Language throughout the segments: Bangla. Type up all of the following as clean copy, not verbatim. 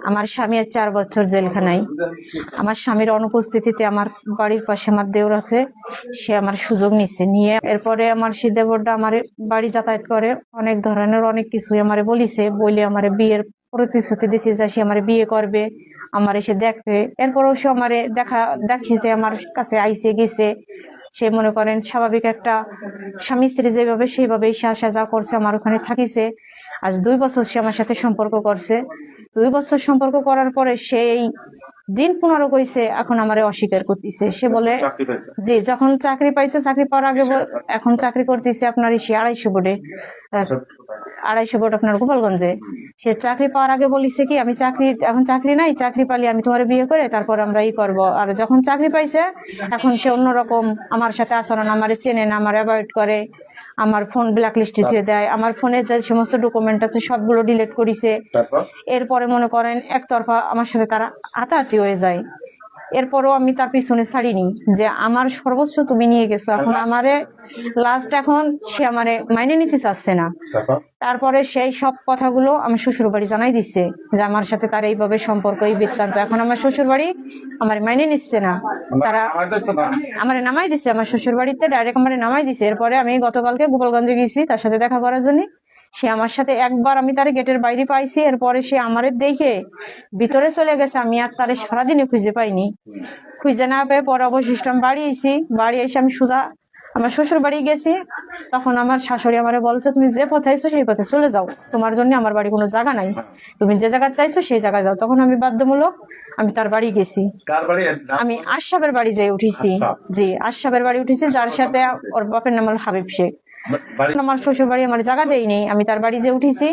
আমার স্বামী 4 বছর জেলখানায়। আমার স্বামীর অনুপস্থিতিতে আমার বাড়ির পাশে আমার দেওর আছে, সে আমার সুযোগ নিয়ে এরপরে আমার সে দেবরটা আমার বাড়ি যাতায়াত করে, অনেক ধরনের অনেক কিছুই আমারে বলিছে, বলে আমার বিয়ের প্রতিশ্রুতি দিচ্ছে যে সে আমার বিয়ে করবে, আমার এসে দেখবে। এরপরও সে আমারে দেখিছে, আমার কাছে আইসে গেছে। সে মনে করেন স্বাভাবিক একটা স্বামী স্ত্রী যেভাবে সেইভাবেই সে আসা যা করছে, আমার ওখানে থাকিছে। আজ 2 বছর সে আমার সাথে সম্পর্ক করছে। 2 বছর সম্পর্ক করার পরে সে এই দিন 15 কইছে, এখন আমারে অস্বীকার করতেছে। সে বলে যে যখন চাকরি পাইছে, চাকরি পাওয়ার আগে এখন চাকরি করতেছে আপনার 250 বোর্ডে, 250 বোর্ড আপনার গোপালগঞ্জে। সে চাকরি পাওয়ার আগে বলিছে কি, আমি এখন চাকরি নাই, চাকরি পালি আমি তোমার বিয়ে করে তারপর আমরা করব। আর যখন চাকরি পাইছে এখন সে অন্যরকম আমার সাথে আচরণ, আমার চেনে না, আমার অ্যাভয়েড করে, আমার ফোন ব্ল্যাক লিস্টে দিয়ে দেয়, আমার ফোনে যে সমস্ত ডকুমেন্ট আছে সবগুলো ডিলিট করেছে। এরপরে মনে করেন একতরফা আমার সাথে তারা হাতাহাতি হয়ে যায়। এরপরও আমি তার পিছনে ছাড়িনি, যে আমার সর্বোচ্চ তুমি নিয়ে গেছো, এখন আমারে লাস্ট এখন সে আমারে মাইনে নিতে চাচ্ছে না। তারপরে সেই সব কথাগুলো আমার শ্বশুর বাড়ি জানাই দিচ্ছে যে আমার সাথে তার এইভাবে সম্পর্ক, এই বৃত্তান্ত। এখন আমার শ্বশুর বাড়ি আমার মাইনে নিচ্ছে না, তারা আমার নামাই দিচ্ছে, আমার শ্বশুর বাড়িতে ডাইরেক্ট আমার নামাই দিচ্ছে। এরপরে আমি গতকালকে গোপালগঞ্জে গেছি তার সাথে দেখা করার জন্য। সে আমার সাথে একবার আমি তার গেটের বাইরে পাইছি, এরপরে সে আমারে দেখে ভিতরে চলে গেছে। আমি আর তারে সারাদিনে খুঁজে পাইনি। খুঁজে না পেয়ে পরে অবশিষ্ট আমি বাড়ি এসে আমি সোজা আমার শ্বশুর বাড়ি গেছি। তখন আমার শাশুড়ি আমারে বলছে, তুমি যে পথে আইছো সেই পথে চলে যাও, তোমার জন্য আমার বাড়ি কোনো জায়গা নাই, তুমি যে জায়গায় চাইছো সেই জায়গায় যাও। তখন আমি বাধ্যমূলক আমি তার বাড়ি গেছি। আমি আশরাফের বাড়ি যেয়ে উঠেছি। জি, আশরাফের বাড়ি উঠেছি, যার সাথে ওর বাপের নাম হল হাবিব শেখ। আমার শ্বশুর বাড়ি আমার জায়গা দেয়নি, আমি তার বাড়ি যে উঠেছি।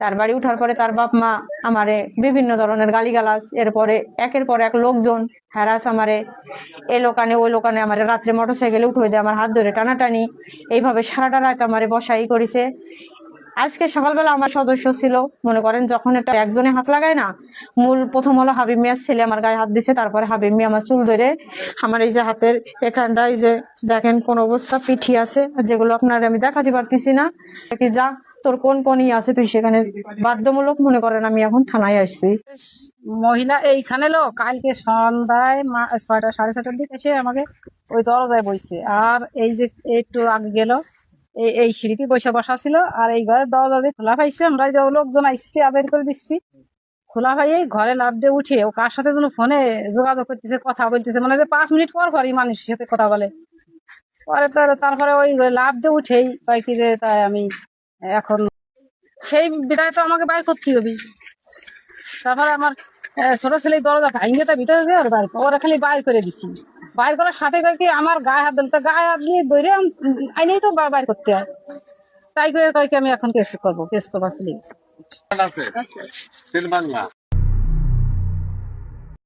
তার বাড়ি উঠার পরে তার বাপ মা আমারে বিভিন্ন ধরনের গালিগালাজ, এরপরে একের পর এক লোকজন হ্যারাস আমারে, এই লোকানে ওই লোকানে আমারে রাত্রে মোটরসাইকেলে উঠে দেয়, আমার হাত ধরে টানাটানি, এইভাবে সারাটা রাত আমারে বসাই করেছে। আজকে সকালবেলা আমার সদস্য ছিল, মনে করেন যখন এটা একজনে হাত লাগায় না, প্রথম হলো হাবিব মিয়ার ছেলে আমার গায়ে হাত দিছে, তারপরে হাবিব মিয়া আমার চুল ধরে আমার এই যে হাতের এখানটা, এই যে দেখেন কোন অবস্থা পিঠি আছে, যেগুলো আপনার আমি দেখাতে পারতেছি না। কি যা তোর কোন কোনই আছে তুই সেখানে, বাধ্যমূলক মনে করেন আমি এখন থানায় আসছি। মহিলা এইখানে কালকে সন্ধ্যায় 6টা 6:30টার দিকে এসে আমাকে ওই দরজায় বইছে। আর এই যে একটু আগে গেল এই সিঁড়িতে বসা ছিল, আর এই ঘরের দরজা খোলা পাইছে। আমরা লোকজন আইসি বের করে দিচ্ছি, খোলা পাই ঘরে লাফ দিয়ে উঠে ও কার সাথে যেন ফোনে যোগাযোগ করতেছে, কথা বলতেছে, মানে 5 মিনিট পর পরই মানুষের সাথে কথা বলে। পরে তারপরে ওই লাফ দিয়ে উঠেই কয় কি যে তাই আমি এখন সেই বিদায় তো আমাকে বাইর করতে হবে। তারপরে আমার ছোট ছেলে দরজা ভাঙিয়ে তার ভিতরে দিয়ে ওরা খালি বাইর করে দিছি। বাইর করার সাথে কি আমার গায়ে হাত দিল, গায়ে হাত দিয়ে ধরে আইনেই তো বাইর করতে হয়। তাই করে কয়েক আমি এখন কেস করবো, কেস করবো।